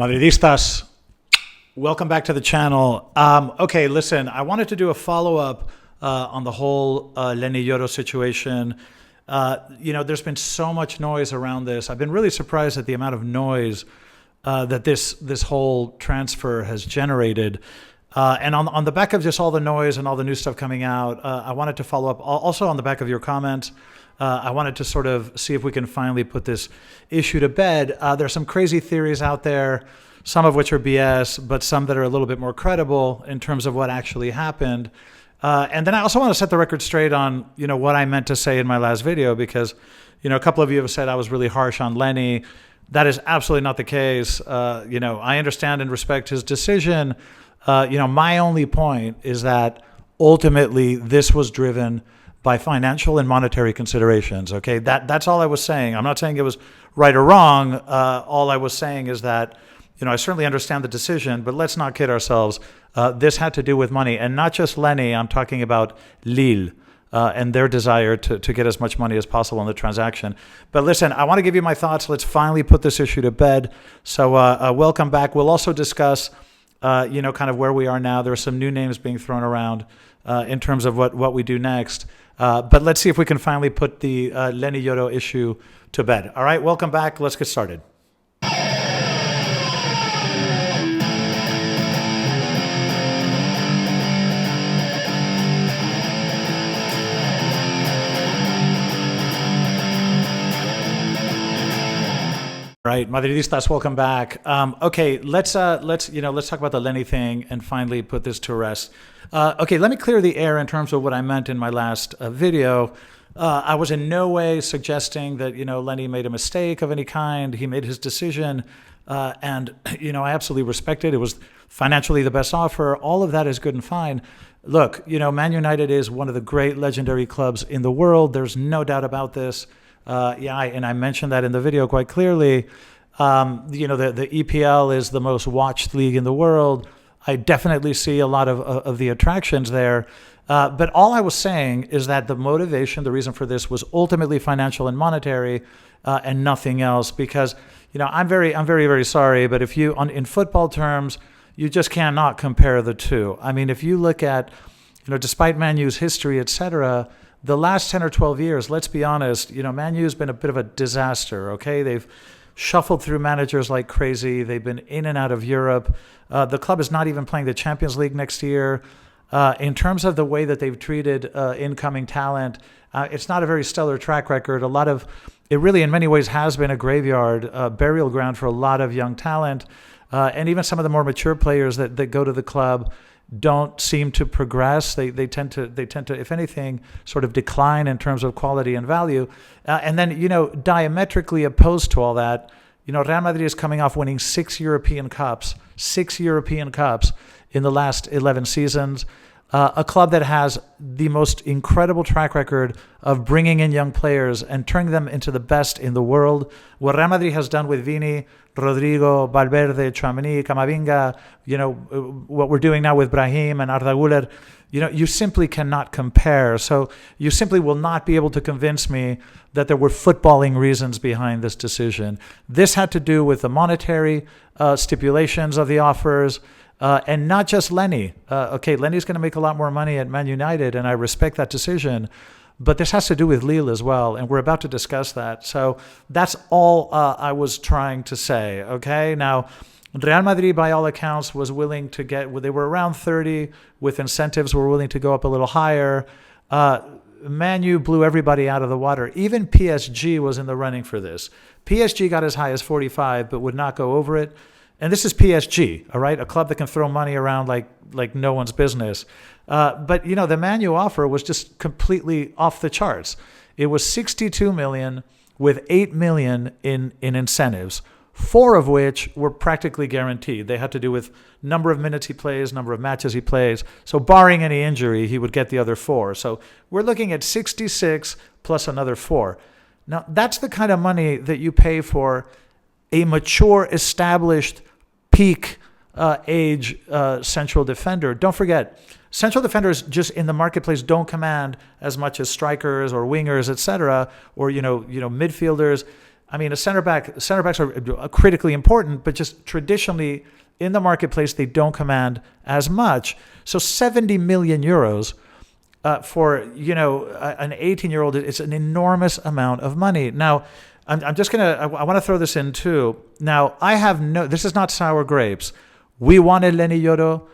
Madridistas, welcome back to the channel. Okay, listen, I wanted to do a follow-up on the whole Leny Yoro situation. There's been so much noise around this. I've been really surprised at the amount of noise that this whole transfer has generated. And on the back of just all the noise and all the new stuff coming out, I wanted to follow up also on the back of your comments. I wanted to sort of see if we can finally put this issue to bed. There's some crazy theories out there, some of which are BS, but some that are a little bit more credible in terms of what actually happened. And then I also want to set the record straight on, what I meant to say in my last video, because, a couple of you have said I was really harsh on Leny. That is absolutely not the case. I understand and respect his decision. My only point is that ultimately this was driven by financial and monetary considerations. Okay, that's all I was saying. I'm not saying it was right or wrong. All I was saying is that, I certainly understand the decision, but let's not kid ourselves. This had to do with money, and not just Leny. I'm talking about Lille and their desire to get as much money as possible in the transaction. But listen, I want to give you my thoughts. Let's finally put this issue to bed. So welcome back. We'll also discuss, kind of where we are now. There are some new names being thrown around in terms of what we do next. But let's see if we can finally put the Leny Yoro issue to bed. All right, welcome back. Let's get started. All right, Madridistas, welcome back. Okay, let's talk about the Leny thing and finally put this to rest. Okay, let me clear the air in terms of what I meant in my last video. I was in no way suggesting that Leny made a mistake of any kind. He made his decision, and I absolutely respect it. It was financially the best offer. All of that is good and fine. Look, Man United is one of the great legendary clubs in the world. There's no doubt about this. And I mentioned that in the video quite clearly. The EPL is the most watched league in the world. I definitely see a lot of the attractions there. But all I was saying is that the motivation, the reason for this was ultimately financial and monetary, and nothing else. Because, I'm very, very sorry, but if in football terms, you just cannot compare the two. I mean, if you look at, despite Man U's history, etc., the last 10 or 12 years, let's be honest, Man U's been a bit of a disaster, okay? They've shuffled through managers like crazy. They've been in and out of Europe. The club is not even playing the Champions League next year. In terms of the way that they've treated incoming talent, it's not a very stellar track record. It really in many ways has been a graveyard, burial ground for a lot of young talent. And even some of the more mature players that go to the club don't seem to progress. They tend to, if anything, sort of decline in terms of quality and value. And then, diametrically opposed to all that, Real Madrid is coming off winning 6 European Cups in the last 11 seasons. A club that has the most incredible track record of bringing in young players and turning them into the best in the world. What Real Madrid has done with Vini, Rodrigo, Valverde, Tchouaméni, Camavinga, what we're doing now with Brahim and Arda Güler, you simply cannot compare. So you simply will not be able to convince me that there were footballing reasons behind this decision. This had to do with the monetary stipulations of the offers, and not just Leny. Okay, Leny's going to make a lot more money at Man United, and I respect that decision. But this has to do with Lille as well, and we're about to discuss that. So that's all I was trying to say, okay? Now, Real Madrid, by all accounts, was willing to they were around 30, with incentives were willing to go up a little higher. Man U blew everybody out of the water. Even PSG was in the running for this. PSG got as high as 45, but would not go over it. And this is PSG, all right? A club that can throw money around like no one's business. But, the Man U offer was just completely off the charts. It was 62 million with 8 million in incentives, 4 of which were practically guaranteed. They had to do with number of minutes he plays, number of matches he plays. So barring any injury, he would get the other 4. So we're looking at 66 plus another 4. Now, that's the kind of money that you pay for a mature, established, peak age central defender. Don't forget, central defenders just in the marketplace don't command as much as strikers or wingers, etc., or midfielders. I mean, center backs are critically important, but just traditionally in the marketplace, they don't command as much. So 70 million euros for, an 18-year-old, it's an enormous amount of money. Now, I'm just I want to throw this in too. Now, this is not sour grapes. We wanted Leny Yoro.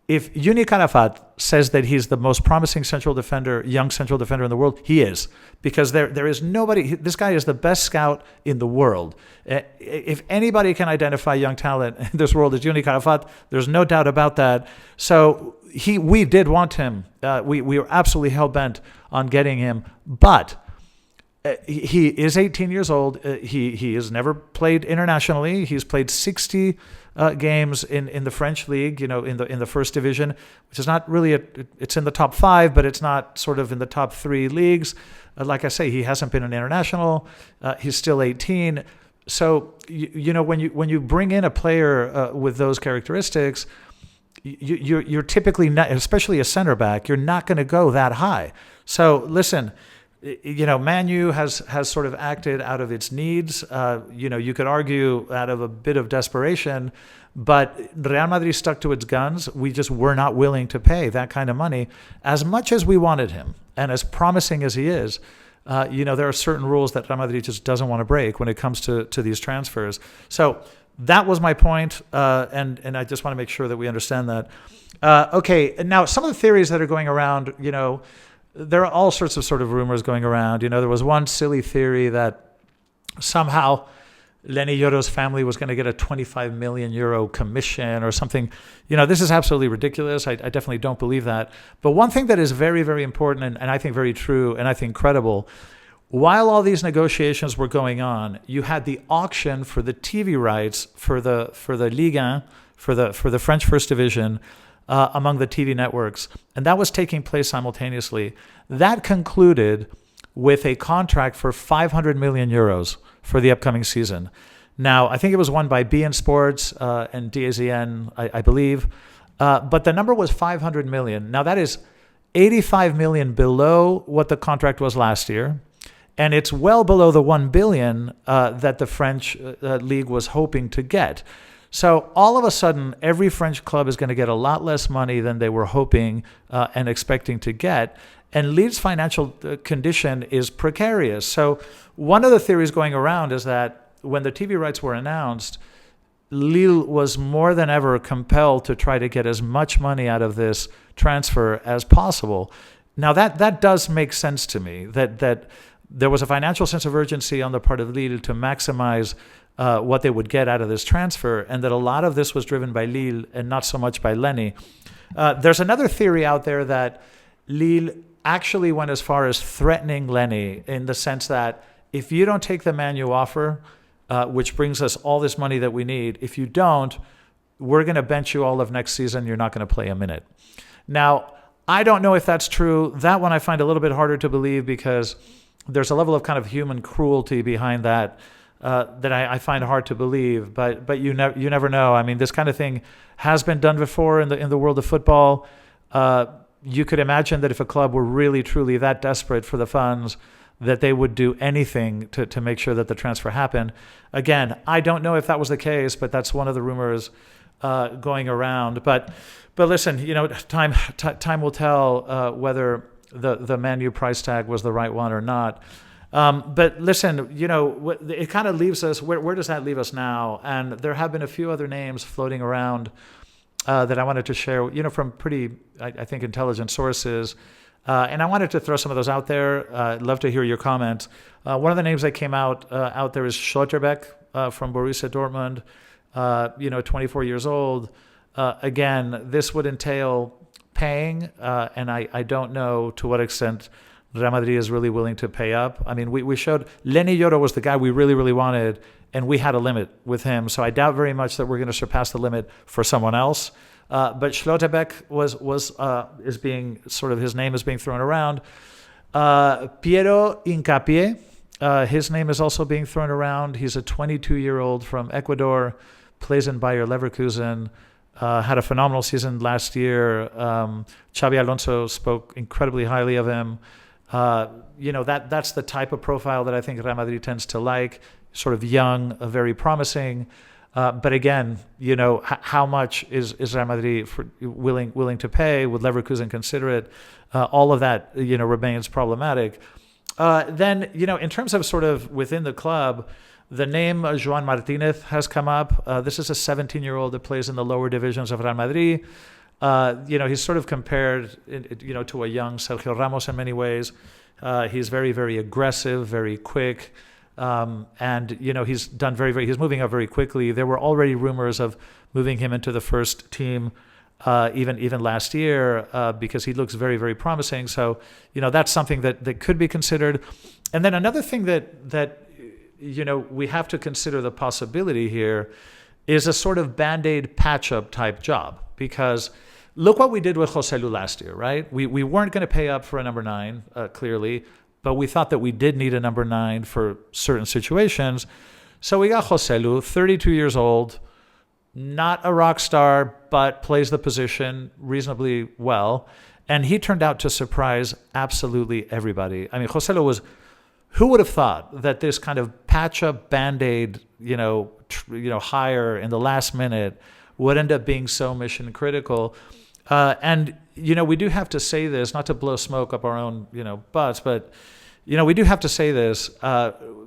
If Uni Calafat says that he's the most promising young central defender in the world, he is. Because there is nobody, this guy is the best scout in the world. If anybody can identify young talent in this world, it's Uni Calafat. There's no doubt about that. So we did want him. We were absolutely hell-bent on getting him. But he is 18 years old. He has never played internationally. He's played 60 games in the French league, in the first division, which is not really it's in the top 5, but it's not sort of in the top 3 leagues. Like I say, he hasn't been an international. He's still 18. So when you bring in a player with those characteristics, you're typically not, especially a center back, you're not going to go that high. So listen. Man U has sort of acted out of its needs. You could argue out of a bit of desperation, but Real Madrid stuck to its guns. We just were not willing to pay that kind of money as much as we wanted him. And as promising as he is, there are certain rules that Real Madrid just doesn't want to break when it comes to these transfers. So that was my point, and I just want to make sure that we understand that. Okay, now some of the theories that are going around, there are all sorts of sort of rumors going around. There was one silly theory that somehow Leny Yoro's family was going to get a 25 million euro commission or something. This is absolutely ridiculous. I definitely don't believe that. But one thing that is very, very important and I think very true and I think credible, while all these negotiations were going on, you had the auction for the TV rights for the Ligue 1, for the French First Division, among the TV networks, and that was taking place simultaneously. That concluded with a contract for 500 million euros for the upcoming season. Now, I think it was won by beIN Sports and DAZN, I believe, but the number was 500 million. Now, that is 85 million below what the contract was last year, and it's well below the 1 billion that the French league was hoping to get. So all of a sudden, every French club is going to get a lot less money than they were hoping and expecting to get. And Lille's financial condition is precarious. So one of the theories going around is that when the TV rights were announced, Lille was more than ever compelled to try to get as much money out of this transfer as possible. Now, that does make sense to me, that there was a financial sense of urgency on the part of Lille to maximize what they would get out of this transfer, and that a lot of this was driven by Lille and not so much by Leny. There's another theory out there that Lille actually went as far as threatening Leny in the sense that if you don't take the Man U offer, which brings us all this money that we need, if you don't, we're going to bench you all of next season. You're not going to play a minute. Now, I don't know if that's true. That one I find a little bit harder to believe because there's a level of kind of human cruelty behind that that I find hard to believe. But you never know. I mean, this kind of thing has been done before in the world of football. You could imagine that if a club were really, truly that desperate for the funds, that they would do anything to make sure that the transfer happened. Again, I don't know if that was the case, but that's one of the rumors going around. But listen, time will tell whether the Man U price tag was the right one or not. But listen, it kind of leaves us. Where does that leave us now? And there have been a few other names floating around that I wanted to share, from pretty, I think, intelligent sources. And I wanted to throw some of those out there. I'd love to hear your comments. One of the names that came out there is Schlotterbeck from Borussia Dortmund, 24 years old. Again, this would entail paying, and I don't know to what extent Real Madrid is really willing to pay up. I mean, we showed Leny Yoro was the guy we really, really wanted, and we had a limit with him. So I doubt very much that we're going to surpass the limit for someone else. But Schlotterbeck is being sort of, his name is being thrown around. Piero Hincapié, his name is also being thrown around. He's a 22-year-old from Ecuador, plays in Bayer Leverkusen, had a phenomenal season last year. Xabi Alonso spoke incredibly highly of him. That's the type of profile that I think Real Madrid tends to like. sort of young, very promising. But again, how much is Real Madrid willing to pay? Would Leverkusen consider it? All of that, remains problematic. Then, in terms of sort of within the club, the name Joan Martinez has come up. This is a 17-year-old that plays in the lower divisions of Real Madrid. He's sort of compared, to a young Sergio Ramos in many ways. He's very, very aggressive, very quick. And he's done he's moving up very quickly. There were already rumors of moving him into the first team, even last year, because he looks very, very promising. So, that's something that could be considered. And then another thing that we have to consider the possibility here is a sort of Band-Aid patch-up type job, because look what we did with Joselu last year, right? We weren't going to pay up for a number 9, clearly, but we thought that we did need a number 9 for certain situations. So we got Joselu, 32 years old, not a rock star, but plays the position reasonably well. And he turned out to surprise absolutely everybody. I mean, Joselu was, who would have thought that this kind of patch-up Band-Aid, hire in the last minute would end up being so mission critical. And we do have to say this, not to blow smoke up our own, butts, but, we do have to say this.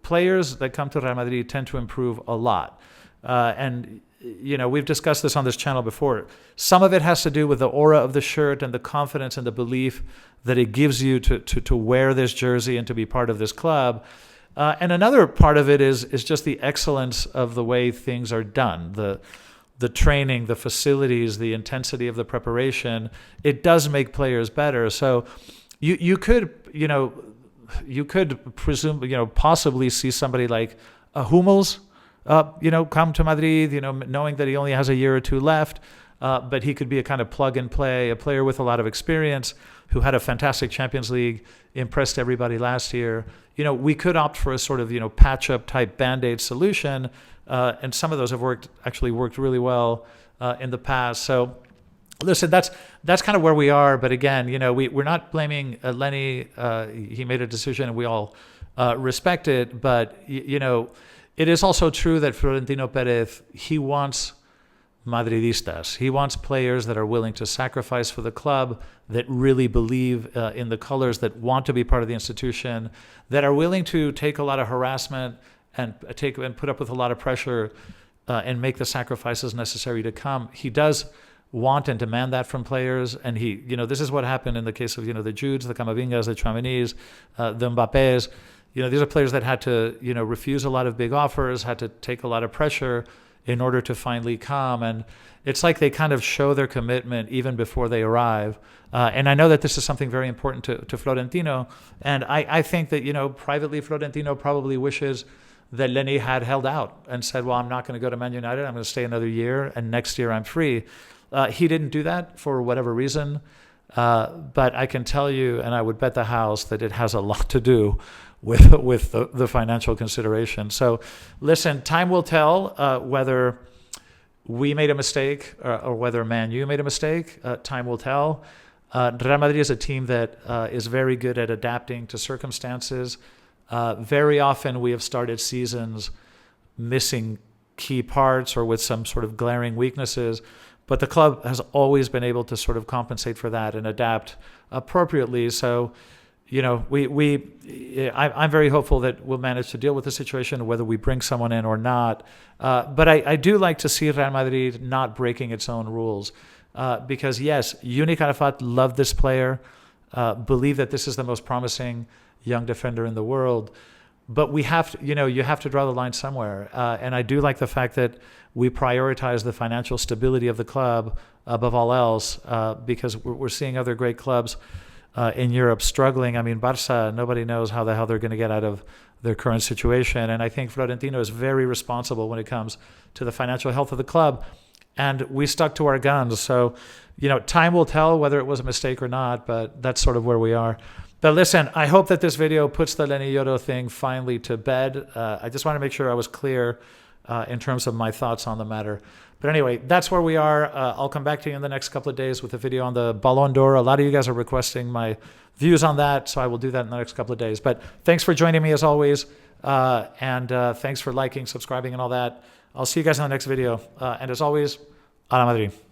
Players that come to Real Madrid tend to improve a lot. And, we've discussed this on this channel before. Some of it has to do with the aura of the shirt and the confidence and the belief that it gives you to wear this jersey and to be part of this club. And another part of it is just the excellence of the way things are done. The training, the facilities, the intensity of the preparation, it does make players better. So you could presume, possibly see somebody like Hummels, come to Madrid, knowing that he only has a year or two left, but he could be a kind of plug and play, a player with a lot of experience who had a fantastic Champions League, impressed everybody last year. We could opt for a sort of, patch-up type Band-Aid solution, and some of those have actually worked really well in the past. So, listen, that's kind of where we are. But again, we're not blaming Leny. He made a decision, and we all respect it. But it is also true that Florentino Perez, he wants Madridistas. He wants players that are willing to sacrifice for the club, that really believe in the colors, that want to be part of the institution, that are willing to take a lot of harassment and put up with a lot of pressure and make the sacrifices necessary to come. He does want and demand that from players, and this is what happened in the case of the Judes, the Camavingas, the Tchouaménis, the Mbappés. These are players that had to refuse a lot of big offers, had to take a lot of pressure in order to finally come. And it's like they kind of show their commitment even before they arrive. And I know that this is something very important to Florentino. And I think that, privately, Florentino probably wishes that Leny had held out and said, well, I'm not going to go to Man United. I'm going to stay another year, and next year I'm free. He didn't do that for whatever reason. But I can tell you, and I would bet the house, that it has a lot to do with the financial consideration. So listen, time will tell whether we made a mistake or whether Man U made a mistake. Time will tell. Real Madrid is a team that is very good at adapting to circumstances. Very often we have started seasons missing key parts or with some sort of glaring weaknesses, but the club has always been able to sort of compensate for that and adapt appropriately. So, I'm very hopeful that we'll manage to deal with the situation, whether we bring someone in or not. But I do like to see Real Madrid not breaking its own rules. Because yes, Unique Arafat loved this player, believe that this is the most promising young defender in the world. But we have to, you have to draw the line somewhere. And I do like the fact that we prioritize the financial stability of the club above all else, because we're seeing other great clubs in Europe struggling. I mean, Barca, nobody knows how the hell they're going to get out of their current situation. And I think Florentino is very responsible when it comes to the financial health of the club. And we stuck to our guns. So, time will tell whether it was a mistake or not, but that's sort of where we are. But listen, I hope that this video puts the Leny Yoro thing finally to bed. I just want to make sure I was clear in terms of my thoughts on the matter. But anyway, that's where we are. I'll come back to you in the next couple of days with a video on the Ballon d'Or. A lot of you guys are requesting my views on that, so I will do that in the next couple of days. But thanks for joining me as always, and thanks for liking, subscribing, and all that. I'll see you guys in the next video. And as always, a la Madrid.